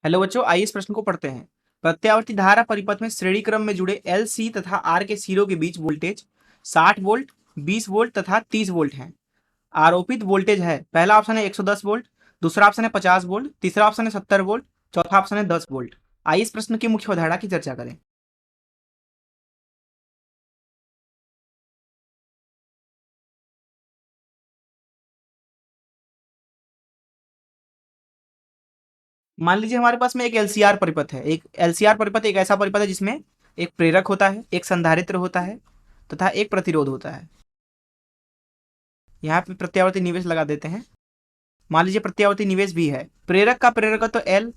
Hello बच्चों, आइए इस प्रश्न को पढ़ते हैं। प्रत्यावर्ती धारा परिपथ में श्रेणी क्रम में जुड़े एल, सी तथा आर के सिरों के बीच वोल्टेज 60 वोल्ट, 20 वोल्ट तथा 30 वोल्ट है। आरोपित वोल्टेज है, पहला ऑप्शन है 110 वोल्ट, दूसरा ऑप्शन है 50 वोल्ट, तीसरा ऑप्शन है 70 वोल्ट, चौथा ऑप्शन है 10 वोल्ट। आइए इस प्रश्न की मुख्य अवधारणा की चर्चा करें। मान लीजिए हमारे पास में एक एलसीआर परिपथ है। एक एलसीआर परिपथ एक ऐसा परिपथ है जिसमें एक प्रेरक होता है, एक संधारित्र होता है तथा एक प्रतिरोध होता है। यहाँ पे प्रत्यावर्ती निवेश लगा देते हैं। मान लीजिए प्रत्यावर्ती निवेश भी है। प्रेरक का प्रेरकत्व तो एल,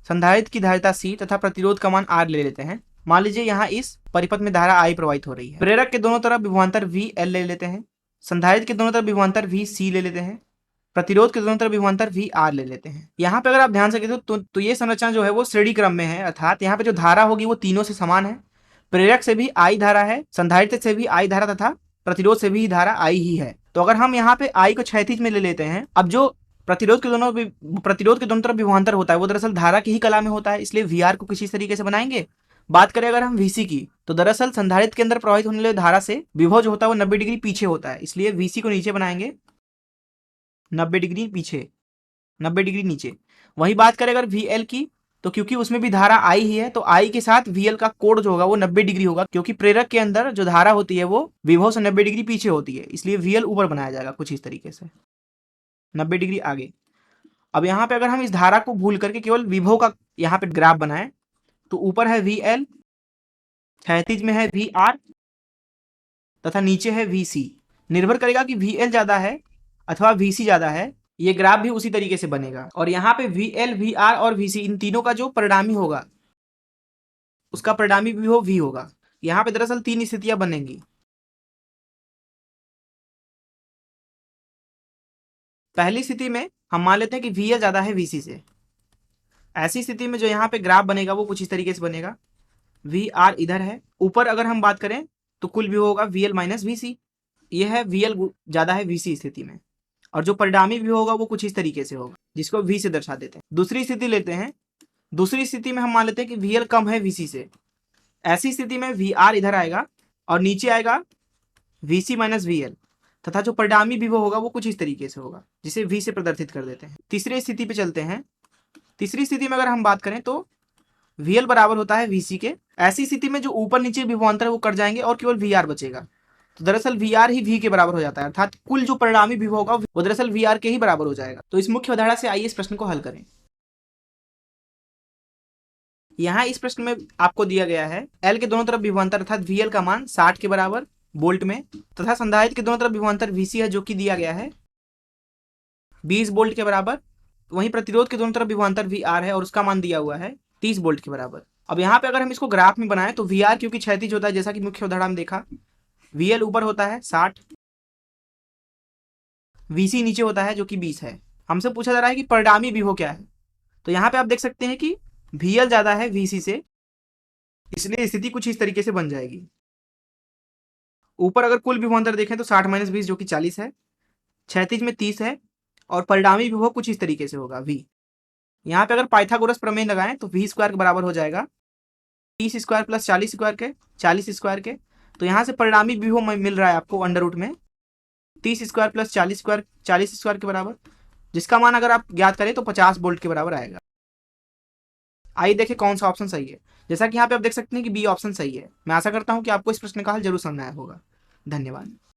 संधारित्र की धारिता सी तथा प्रतिरोध का मान आर ले लेते हैं। मान लीजिए यहाँ इस परिपथ में धारा आई प्रवाहित हो रही है। प्रेरक के दोनों तरफ विभवांतर वी एल ले लेते हैं, संधारित्र के दोनों तरफ विभवांतर वी सी ले लेते हैं, प्रतिरोध के दोनों तरफ विभवांतर वी आर ले लेते हैं। यहाँ पे अगर आप ध्यान से देखें तो ये संरचना जो है वो श्रेणी क्रम में है, अर्थात यहाँ पे जो धारा होगी वो तीनों से समान है। प्रेरक से भी आई धारा है, संधारित्र से भी आई धारा तथा प्रतिरोध से भी धारा आई ही है। तो अगर हम यहाँ पे आई को क्षैतिज में ले लेते हैं, अब जो प्रतिरोध के दोनों तरफ विभवांतर होता है वो दरअसल धारा की ही कला में होता है, इसलिए वी आर को किसी तरीके से बनाएंगे। बात करें अगर हम वीसी की, तो दरअसल संधारित्र के अंदर प्रवाहित होने वाली धारा से विभव जो होता है वो 90 डिग्री पीछे होता है, इसलिए वीसी को नीचे बनाएंगे 90 डिग्री पीछे, 90 डिग्री नीचे। वही बात करें अगर वीएल की, तो क्योंकि उसमें भी धारा आई ही है तो आई के साथ वीएल का कोण जो होगा वो 90 डिग्री होगा, क्योंकि प्रेरक के अंदर जो धारा होती है वो विभव से 90 डिग्री पीछे होती है, इसलिए वीएल ऊपर बनाया जाएगा कुछ इस तरीके से 90 डिग्री आगे। अब यहाँ पे अगर हम इस धारा को भूल करके केवल विभव का यहाँ पे ग्राफ बनाएं, तो ऊपर है वीएल, क्षैतिज में है वी आर तथा नीचे है वीसी। निर्भर करेगा कि वीएल ज्यादा है अथवा वीसी ज्यादा है, ये ग्राफ भी उसी तरीके से बनेगा। और यहाँ पे वीएल, वीआर और वीसी इन तीनों का जो परिणामी होगा उसका परिणामी विभव वी होगा। यहाँ पे दरअसल तीन स्थितियां बनेंगी। पहली स्थिति में हम मान लेते हैं कि वीएल ज्यादा है वीसी से। ऐसी स्थिति में जो यहाँ पे ग्राफ बनेगा वो कुछ इस तरीके से बनेगा। वी आर इधर है, ऊपर अगर हम बात करें तो कुल विभव होगा वीएल माइनस वीसी। ये है वीएल ज्यादा है वीसी स्थिति में, और जो परिणामी विभव होगा वो कुछ इस तरीके से होगा, जिसको वी से दर्शा देते हैं। दूसरी स्थिति लेते हैं। दूसरी स्थिति में हम मान लेते हैं कि वीएल कम है वीसी से। ऐसी स्थिति में वी आर इधर आएगा और नीचे आएगा वीसी माइनस वीएल, तथा जो परिणामी विभव होगा वो कुछ इस तरीके से होगा, जिसे वी से प्रदर्शित कर देते हैं। तीसरी स्थिति पे चलते हैं। तीसरी स्थिति में अगर हम बात करें तो वीएल बराबर होता है वीसी के। ऐसी स्थिति में जो ऊपर नीचे विभवांतर है वो कट जाएंगे और केवल वी आर बचेगा। तो दरअसल वी आर ही वी के बराबर हो जाता है, अर्थात कुल जो परिणामी विभव होगा वो दरअसल वी आर के ही बराबर हो जाएगा। तो इस मुख्य अवधारणा से आइए इस प्रश्न को हल करें। यहाँ इस प्रश्न में आपको दिया गया है एल के दोनों तरफ विभवांतर अर्थात वीएल का मान 60 के बराबर वोल्ट में, तथा संधारित्र के दोनों तरफ विभवांतर वीसी है जो कि दिया गया है 20 वोल्ट के बराबर। वहीं प्रतिरोध के दोनों तरफ विभवांतर वी आर है और उसका मान दिया हुआ है 30 वोल्ट के बराबर। अब यहाँ पे अगर हम इसको ग्राफ में बनाएं तो वी आर क्योंकि क्षैतिज होता है, जैसा कि मुख्य उदाहरण में देखा, वीएल ऊपर होता है 60, वीसी नीचे होता है जो कि 20 है। हमसे पूछा जा रहा है कि परिणामी विभव क्या है। तो यहाँ पे आप देख सकते हैं कि वीएल ज्यादा है वीसी से, इसलिए स्थिति कुछ इस तरीके से बन जाएगी। ऊपर अगर कुल विभवांतर देखें तो 60 माइनस 20 जो कि 40 है, क्षैतिज में 30 है, और परिणामी विभव कुछ इस तरीके से होगा वी। यहाँ पे अगर पाइथागोरस प्रमेय लगाएं तो वी स्क्वायर के बराबर हो जाएगा 30 स्क्वायर प्लस 40 स्क्वायर के, 40 स्क्वायर के। तो यहाँ से परिणामी विभव मिल रहा है आपको अंडर रूट में 30 स्क्वायर प्लस 40 स्क्वायर, 40 स्क्वायर के बराबर, जिसका मान अगर आप ज्ञात करें तो 50 वोल्ट के बराबर आएगा। आइए देखें कौन सा ऑप्शन सही है। जैसा कि यहाँ पे आप देख सकते हैं कि बी ऑप्शन सही है। मैं आशा करता हूँ कि आपको इस प्रश्न का हल जरूर समझ आया होगा। धन्यवाद।